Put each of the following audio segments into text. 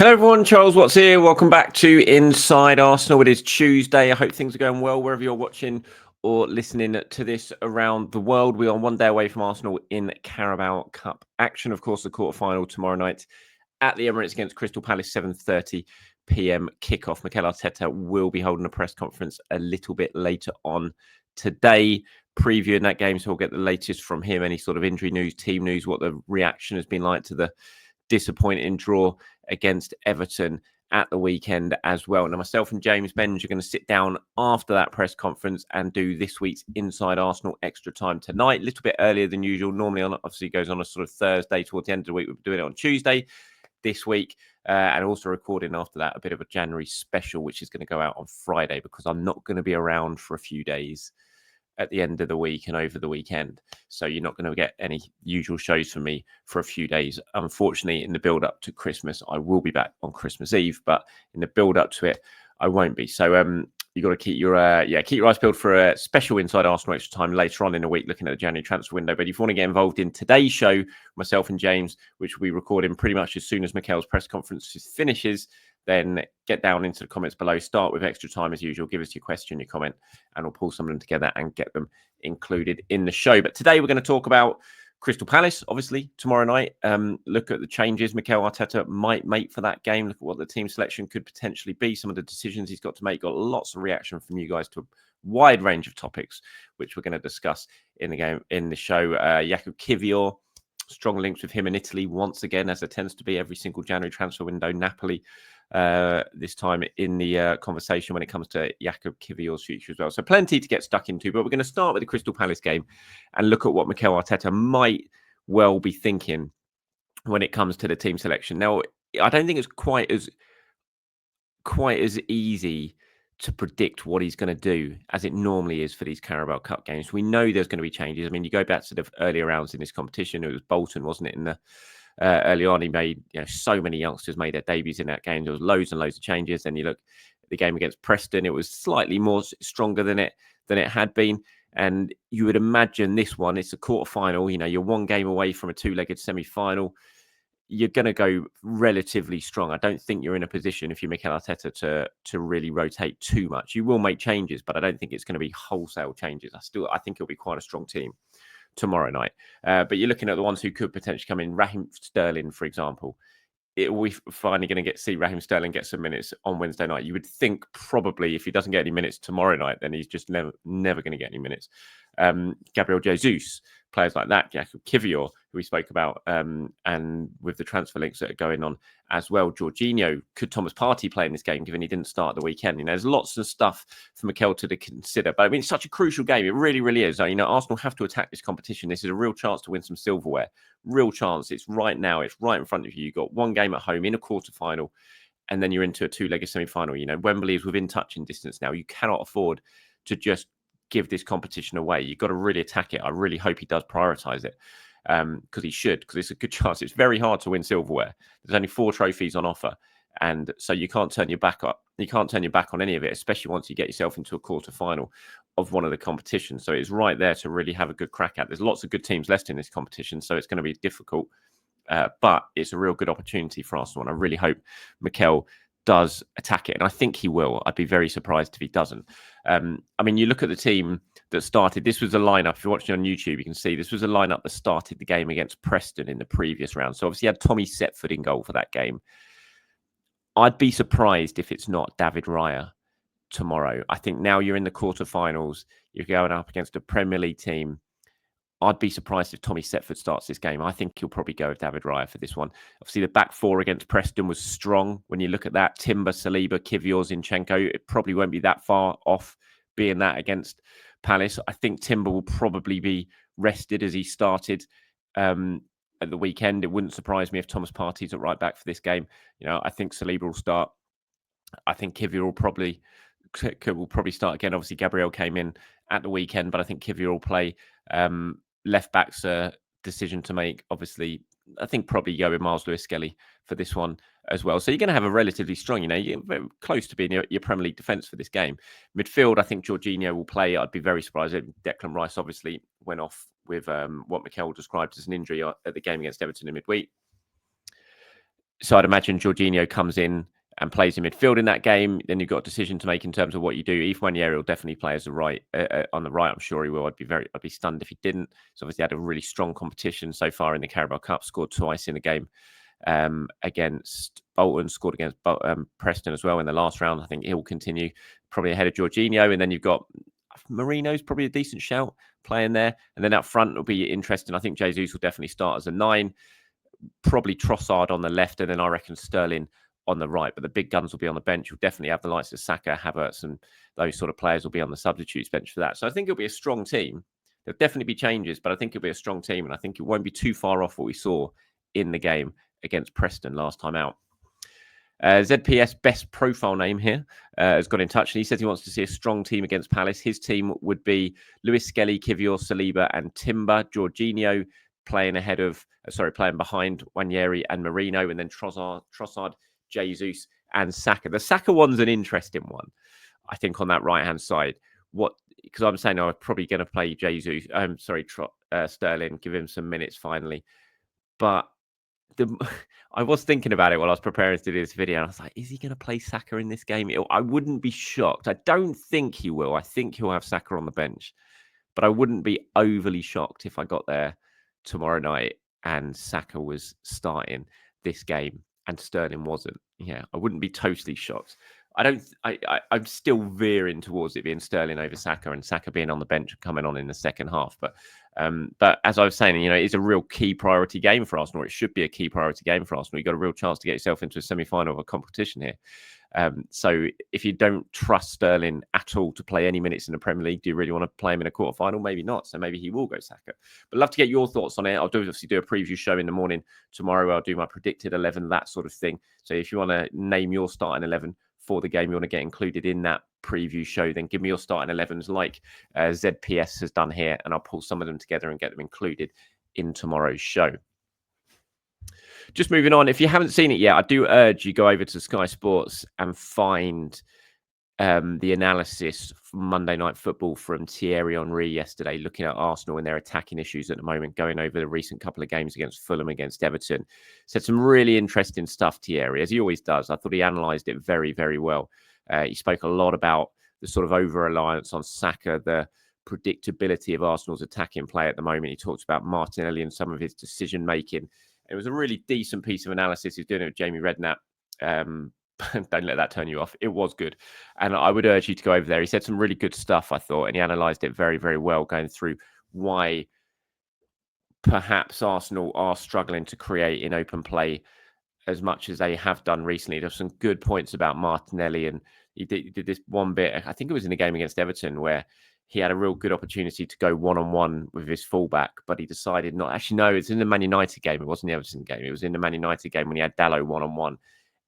Hello everyone, Charles Watts here. Welcome back to Inside Arsenal. It is Tuesday. I hope things are going well wherever you're watching or listening to this around the world. We are one day away from Arsenal in Carabao Cup action. Of course, the quarterfinal tomorrow night at the Emirates against Crystal Palace, 7:30 p.m. kickoff. Mikel Arteta will be holding a press conference a little bit later on today, previewing that game. So we'll get the latest from him, any sort of injury news, team news, what the reaction has been like to the disappointing draw against Everton at the weekend as well. Now, myself and James Benge are going to sit down after that press conference and do this week's Inside Arsenal Extra Time tonight, a little bit earlier than usual. Normally, obviously, goes on a sort of Thursday towards the end of the week. We're doing it on Tuesday this week, and also recording after that a bit of a January special, which is going to go out on Friday because I'm not going to be around for a few days at the end of the week and over the weekend. So you're not going to get any usual shows from me for a few days. Unfortunately, in the build up to Christmas, I will be back on Christmas Eve, but in the build up to it, I won't be. So you got to keep your eyes peeled for a special Inside Arsenal Extra Time later on in the week, looking at the January transfer window. But if you want to get involved in today's show, myself and James, which we recording pretty much as soon as Mikel's press conference finishes, then get down into the comments below. Start with Extra Time as usual. Give us your question, your comment, and we'll pull some of them together and get them included in the show. But today we're going to talk about Crystal Palace, obviously, tomorrow night. Look at the changes Mikel Arteta might make for that game. Look at what the team selection could potentially be. Some of the decisions he's got to make. Got lots of reaction from you guys to a wide range of topics, which we're going to discuss in the game, in the show. Jakub Kiwor, strong links with him in Italy once again, as there tends to be every single January transfer window. Napoli this time in the conversation when it comes to Jakub Kiwior's future as well. So plenty to get stuck into, but we're going to start with the Crystal Palace game and look at what Mikel Arteta might well be thinking when it comes to the team selection. Now, I don't think it's quite as easy to predict what he's going to do as it normally is for these Carabao Cup games. We know there's going to be changes. I mean, you go back to the earlier rounds in this competition, it was Bolton, wasn't it, in the early on. He made so many youngsters made their debuts in that game. There was loads and loads of changes. Then you look at the game against Preston, it was slightly more stronger than it had been. And you would imagine this one, it's a quarterfinal. You're one game away from a two-legged semi-final. You're going to go relatively strong. I don't think you're in a position, if you're Mikel Arteta, to really rotate too much. You will make changes, but I don't think it's going to be wholesale changes. I think it'll be quite a strong team tomorrow night. But you're looking at the ones who could potentially come in. Raheem Sterling, for example. We're finally going to see Raheem Sterling get some minutes on Wednesday night. You would think probably if he doesn't get any minutes tomorrow night, then he's just never going to get any minutes. Gabriel Jesus, players like that, Jakub Kiwor, who we spoke about, and with the transfer links that are going on as well. Jorginho, could Thomas Partey play in this game, given he didn't start at the weekend? There's lots of stuff for Mikel to consider. But I mean, it's such a crucial game. It really, really is. Arsenal have to attack this competition. This is a real chance to win some silverware. Real chance. It's right now. It's right in front of you. You've got one game at home in a quarterfinal, and then you're into a two-legged semi-final. Wembley is within touching distance now. You cannot afford to just give this competition away. You've got to really attack it. I really hope he does prioritise it, because he should, because it's a good chance. It's very hard to win silverware. There's only 4 trophies on offer, and so you can't turn your back up. You can't turn your back on any of it, especially once you get yourself into a quarterfinal of one of the competitions. So it's right there to really have a good crack at. There's lots of good teams left in this competition, so it's going to be difficult, but it's a real good opportunity for Arsenal, and I really hope Mikel does attack it, and I think he will. I'd be very surprised if he doesn't. You look at the team that started. This was a lineup. If you're watching on YouTube, you can see this was a lineup that started the game against Preston in the previous round. So obviously, you had Tommy Setford in goal for that game. I'd be surprised if it's not David Raya tomorrow. I think now you're in the quarterfinals. You're going up against a Premier League team. I'd be surprised if Tommy Setford starts this game. I think he'll probably go with David Raya for this one. Obviously, the back four against Preston was strong. When you look at that, Timber, Saliba, Kiwior, Zinchenko, it probably won't be that far off being that against Palace. I think Timber will probably be rested as he started at the weekend. It wouldn't surprise me if Thomas Partey's at right back for this game. I think Saliba will start. I think Kiwior will probably start again. Obviously, Gabriel came in at the weekend, but I think Kiwior will play. Left back's a decision to make. Obviously, I think probably go with Miles Lewis-Skelly for this one as well. So you're going to have a relatively strong, you're very close to being your Premier League defence for this game. Midfield, I think Jorginho will play. I'd be very surprised. Declan Rice obviously went off with what Mikel described as an injury at the game against Everton in midweek. So I'd imagine Jorginho comes in and plays in midfield in that game. Then you've got a decision to make in terms of what you do. Yves Wanyeri will definitely play as on the right. I'm sure he will. I'd be stunned if he didn't. He's obviously had a really strong competition so far in the Carabao Cup. Scored twice in the game against Bolton. Scored against Preston as well in the last round. I think he'll continue probably ahead of Jorginho. And then you've got Merino's probably a decent shout playing there. And then up front will be interesting. I think Jesus will definitely start as a 9. Probably Trossard on the left, and then I reckon Sterling on the right. But the big guns will be on the bench. You'll definitely have the likes of Saka, Havertz, and those sort of players will be on the substitutes bench for that. So I think it'll be a strong team. There'll definitely be changes, but I think it'll be a strong team, and I think it won't be too far off what we saw in the game against Preston last time out. ZPS best profile name here has got in touch, and he says he wants to see a strong team against Palace. His team would be Lewis Skelly, Kiwior, Saliba, and Timber. Jorginho playing behind Wanyeri and Merino, and then Trossard, Jesus, and Saka. The Saka one's an interesting one, I think, on that right-hand side. Because I'm saying I'm probably going to play Jesus. Sterling, give him some minutes finally. But I was thinking about it while I was preparing to do this video. And I was like, is he going to play Saka in this game? I wouldn't be shocked. I don't think he will. I think he'll have Saka on the bench. But I wouldn't be overly shocked if I got there tomorrow night and Saka was starting this game and Sterling wasn't. Yeah, I wouldn't be totally shocked. I'm still veering towards it being Sterling over Saka and Saka being on the bench and coming on in the second half. But as I was saying, it's a real key priority game for Arsenal. It should be a key priority game for Arsenal. You've got a real chance to get yourself into a semi-final of a competition here. So if you don't trust Sterling at all to play any minutes in the Premier League, do you really want to play him in a quarterfinal? Maybe not. So maybe he will go Saka. But love to get your thoughts on it. I'll obviously do a preview show in the morning tomorrow. I'll do my predicted 11, that sort of thing. So if you want to name your starting 11 for the game, you want to get included in that preview show, then give me your starting 11s like ZPS has done here, and I'll pull some of them together and get them included in tomorrow's show. Just moving on, if you haven't seen it yet, I do urge you go over to Sky Sports and find the analysis from Monday Night Football from Thierry Henry yesterday, looking at Arsenal and their attacking issues at the moment, going over the recent couple of games against Fulham, against Everton. Said some really interesting stuff, Thierry, as he always does. I thought he analysed it very, very well. He spoke a lot about the sort of over-reliance on Saka, the predictability of Arsenal's attacking play at the moment. He talks about Martinelli and some of his decision-making. It was a really decent piece of analysis. He's doing it with Jamie Redknapp. Don't let that turn you off. It was good. And I would urge you to go over there. He said some really good stuff, I thought, and he analysed it very, very well, going through why perhaps Arsenal are struggling to create in open play as much as they have done recently. There's some good points about Martinelli, and he did this one bit, I think it was in the game against Everton, where he had a real good opportunity to go one-on-one with his fullback, but he decided not. Actually, no, it's in the Man United game. It wasn't the Everton game. It was in the Man United game when he had Dalot one-on-one,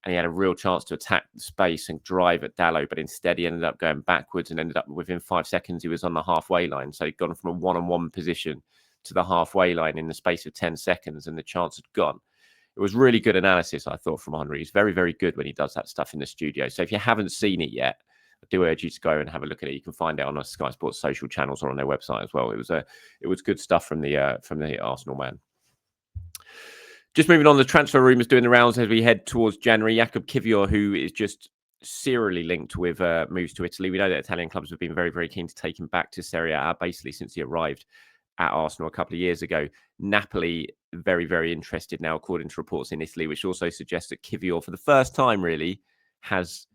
and he had a real chance to attack the space and drive at Dalot, but instead he ended up going backwards and ended up within 5 seconds, he was on the halfway line. So he'd gone from a one-on-one position to the halfway line in the space of 10 seconds, and the chance had gone. It was really good analysis, I thought, from Henry. He's very, very good when he does that stuff in the studio. So if you haven't seen it yet, I do urge you to go and have a look at it. You can find it on our Sky Sports social channels or on their website as well. It was good stuff from the Arsenal man. Just moving on, the transfer rumours doing the rounds as we head towards January. Jakub Kiwor, who is just serially linked with moves to Italy. We know that Italian clubs have been very, very keen to take him back to Serie A, basically since he arrived at Arsenal a couple of years ago. Napoli, very, very interested now, according to reports in Italy, which also suggests that Kiwior, for the first time really, has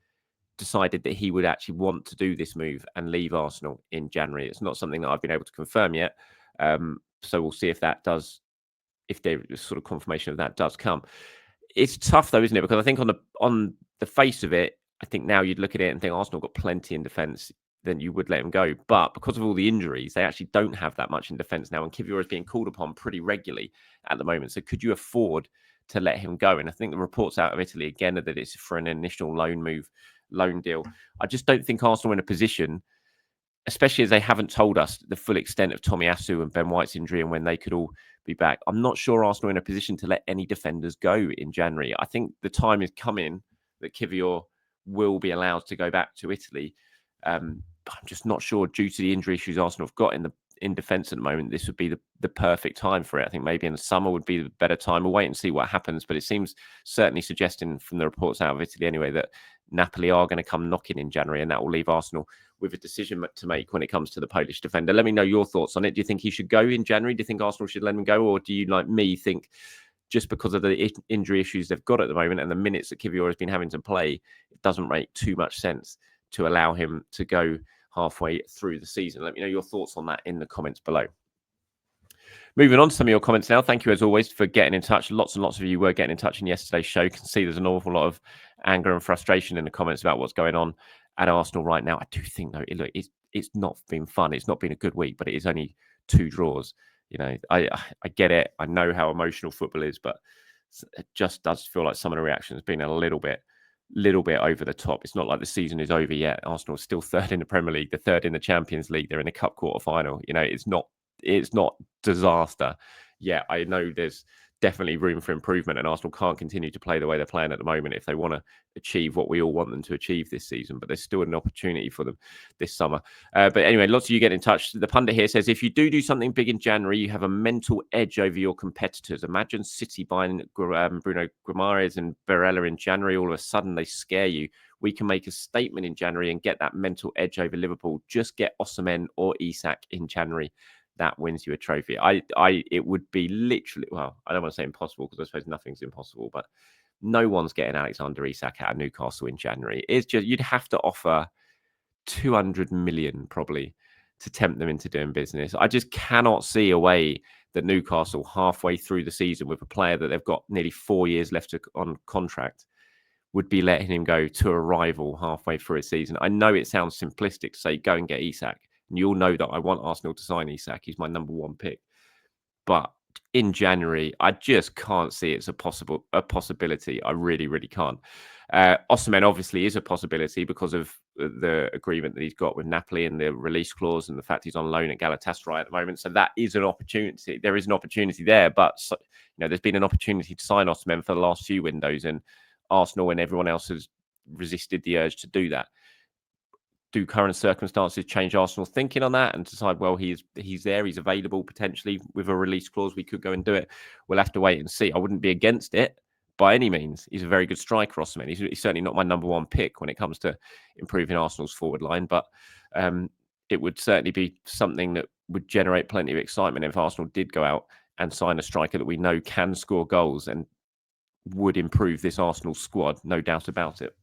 decided that he would actually want to do this move and leave Arsenal in January. It's not something that I've been able to confirm yet. So we'll see if that does, if there sort of confirmation of that does come. It's tough though, isn't it? Because I think on the face of it, I think now you'd look at it and think Arsenal got plenty in defence, then you would let him go. But because of all the injuries, they actually don't have that much in defence now. And Kiwior is being called upon pretty regularly at the moment. So could you afford to let him go? And I think the reports out of Italy again are that it's for an initial loan deal. I just don't think Arsenal are in a position, especially as they haven't told us the full extent of Tomiyasu and Ben White's injury and when they could all be back. I'm not sure Arsenal are in a position to let any defenders go in January. I think the time is coming that Kiwior will be allowed to go back to Italy. But I'm just not sure, due to the injury issues Arsenal have got in in defence at the moment, this would be the perfect time for it. I think maybe in the summer would be the better time. We'll wait and see what happens. But it seems certainly suggesting from the reports out of Italy anyway that Napoli are going to come knocking in January, and that will leave Arsenal with a decision to make when it comes to the Polish defender. Let me know your thoughts on it. Do you think he should go in January? Do you think Arsenal should let him go? Or do you, like me, think just because of the injury issues they've got at the moment and the minutes that Kiwior has been having to play, it doesn't make too much sense to allow him to go halfway through the season? Let me know your thoughts on that in the comments below. Moving on to some of your comments now. Thank you, as always, for getting in touch. Lots and lots of you were getting in touch in yesterday's show. You can see there's an awful lot of anger and frustration in the comments about what's going on at Arsenal right now. I do think, though, it's not been fun. It's not been a good week, but it is only 2 draws. You know, I get it. I know how emotional football is, but it just does feel like some of the reaction has been a little bit over the top. It's not like the season is over yet. Arsenal is still 3rd in the Premier League, the 3rd in the Champions League. They're in the Cup quarter-final. You know, it's not disaster. Yeah, I know there's definitely room for improvement, and Arsenal can't continue to play the way they're playing at the moment if they want to achieve what we all want them to achieve this season. But there's still an opportunity for them this summer. But anyway, lots of you get in touch. The pundit here says, if you do something big in January, you have a mental edge over your competitors. Imagine City buying Bruno Guimaraes and Barella in January. All of a sudden, they scare you. We can make a statement in January and get that mental edge over Liverpool. Just get Osimhen or Isak in January. That wins you a trophy. It would be literally, well, I don't want to say impossible because I suppose nothing's impossible, but no one's getting Alexander Isak out of Newcastle in January. It's just, you'd have to offer 200 million probably to tempt them into doing business. I just cannot see a way that Newcastle, halfway through the season with a player that they've got nearly 4 years left on contract, would be letting him go to a rival halfway through a season. I know it sounds simplistic to say go and get Isak. And you all know that I want Arsenal to sign Isak. He's my number 1 pick. But in January, I just can't see it's a possibility. I really, really can't. Osimhen obviously is a possibility because of the agreement that he's got with Napoli and the release clause and the fact he's on loan at Galatasaray at the moment. So that is an opportunity. There is an opportunity there. But there's been an opportunity to sign Osimhen for the last few windows, and Arsenal and everyone else has resisted the urge to do that. Do current circumstances change Arsenal's thinking on that and decide, well, he's there, he's available potentially with a release clause, we could go and do it? We'll have to wait and see. I wouldn't be against it by any means. He's a very good striker, Osimhen. He's certainly not my number 1 pick when it comes to improving Arsenal's forward line, but it would certainly be something that would generate plenty of excitement if Arsenal did go out and sign a striker that we know can score goals and would improve this Arsenal squad, no doubt about it.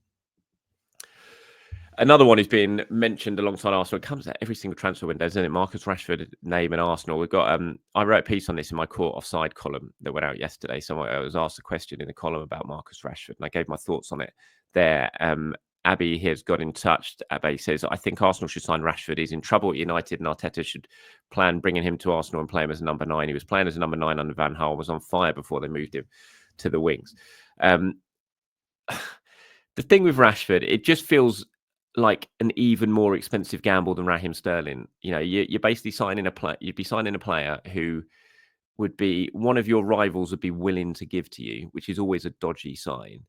Another one who's been mentioned alongside Arsenal. It comes at every single transfer window, isn't it? Marcus Rashford name in Arsenal. We've got. I wrote a piece on this in my Court Offside column that went out yesterday. So I was asked a question in the column about Marcus Rashford, and I gave my thoughts on it there. Abby has got in touch. Abby says, I think Arsenal should sign Rashford. He's in trouble at United, and Arteta should plan bringing him to Arsenal and play him as a number 9. He was playing as a number 9 under Van Gaal, was on fire before they moved him to the wings. The thing with Rashford, it just feels like an even more expensive gamble than Raheem Sterling. You're basically signing a player. You'd be signing a player who would be one of your rivals would be willing to give to you, which is always a dodgy sign.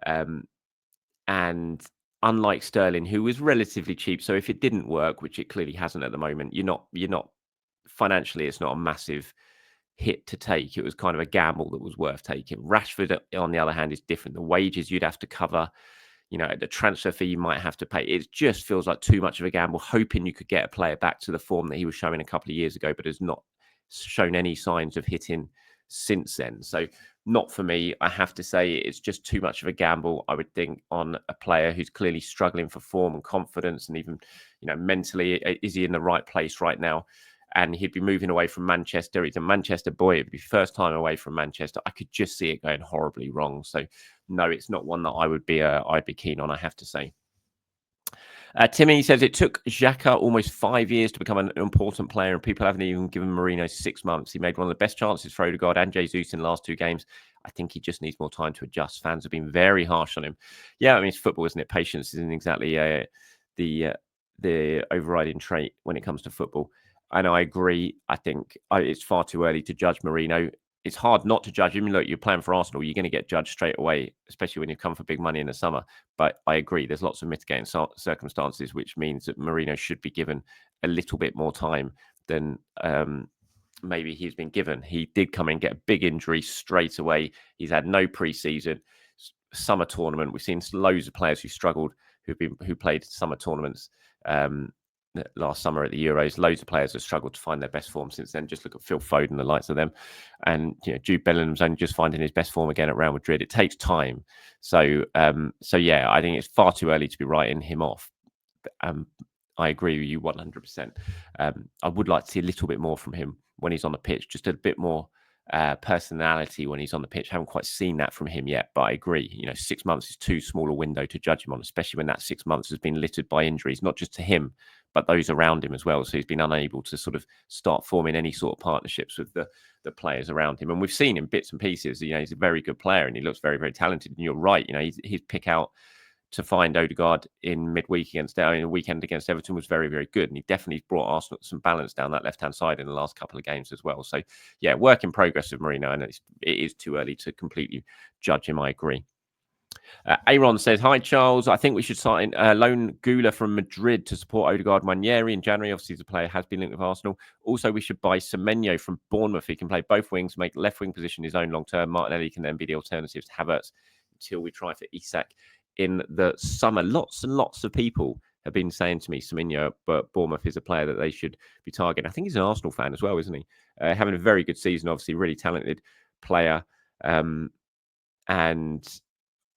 And unlike Sterling, who was relatively cheap, so if it didn't work, which it clearly hasn't at the moment, you're not financially, it's not a massive hit to take. It was kind of a gamble that was worth taking. Rashford, on the other hand, is different. The wages you'd have to cover, the transfer fee you might have to pay. It just feels like too much of a gamble, hoping you could get a player back to the form that he was showing a couple of years ago, but has not shown any signs of hitting since then. So not for me. I have to say it's just too much of a gamble, I would think, on a player who's clearly struggling for form and confidence, and even, mentally, is he in the right place right now? And he'd be moving away from Manchester. He's a Manchester boy. It'd be first time away from Manchester. I could just see it going horribly wrong. So no, it's not one that I would be. I'd be keen on, I have to say. Timmy says it took Xhaka almost 5 years to become an important player, and people haven't even given Merino 6 months. He made one of the best chances for Odegaard and Jesus in the last 2 games. I think he just needs more time to adjust. Fans have been very harsh on him. Yeah, I mean, it's football, isn't it? Patience isn't exactly the overriding trait when it comes to football. And I agree. I think it's far too early to judge Merino. It's hard not to judge him. Look, you're playing for Arsenal. You're going to get judged straight away, especially when you come for big money in the summer. But I agree. There's lots of mitigating circumstances, which means that Merino should be given a little bit more time than maybe he's been given. He did come in, get a big injury straight away. He's had no pre-season, summer tournament. We've seen loads of players who struggled, who played summer tournaments last summer at the Euros. Loads of players have struggled to find their best form since then. Just look at Phil Foden, the likes of them, and Jude Bellingham's only just finding his best form again at Real Madrid. It takes time. So yeah, I think it's far too early to be writing him off. I agree with you 100%. I would like to see a little bit more from him when he's on the pitch, just a bit more personality when he's on the pitch. Haven't quite seen that from him yet, but I agree. 6 months is too small a window to judge him on, especially when that 6 months has been littered by injuries, not just to him, but those around him as well. So he's been unable to sort of start forming any sort of partnerships with the players around him. And we've seen in bits and pieces, he's a very good player and he looks very, very talented. And you're right, his pick out to find Odegaard in midweek in a weekend against Everton was very, very good. And he definitely brought Arsenal some balance down that left-hand side in the last couple of games as well. So, yeah, work in progress with Merino. And it is too early to completely judge him. I agree. Aaron says, hi, Charles. I think we should sign loan Gula from Madrid to support Odegaard Manieri in January. Obviously, the player has been linked with Arsenal. Also, we should buy Semenyo from Bournemouth. He can play both wings, make left wing position his own long term. Martinelli can then be the alternative to Havertz until we try for Isak in the summer. Lots and lots of people have been saying to me, Semenyo, but Bournemouth is a player that they should be targeting. I think he's an Arsenal fan as well, isn't he? Having a very good season, obviously, really talented player. And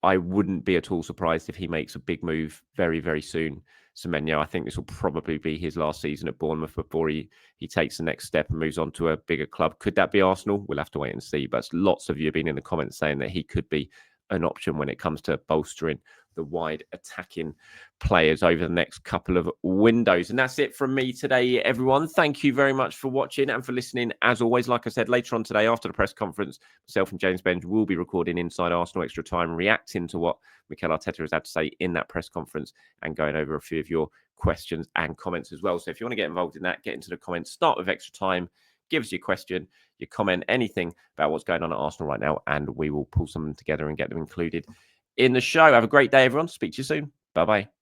I wouldn't be at all surprised if he makes a big move very, very soon. Semenyo, I think this will probably be his last season at Bournemouth before he takes the next step and moves on to a bigger club. Could that be Arsenal? We'll have to wait and see. But lots of you have been in the comments saying that he could be an option when it comes to bolstering the wide attacking players over the next couple of windows. And that's it from me today, everyone. Thank you very much for watching and for listening. As always, like I said, later on today, after the press conference, myself and James Benge will be recording Inside Arsenal Extra Time, reacting to what Mikel Arteta has had to say in that press conference and going over a few of your questions and comments as well. So if you want to get involved in that, get into the comments, start with Extra Time, give us your question, your comment, anything about what's going on at Arsenal right now, and we will pull something together and get them included in the show. Have a great day, everyone. Speak to you soon. Bye-bye.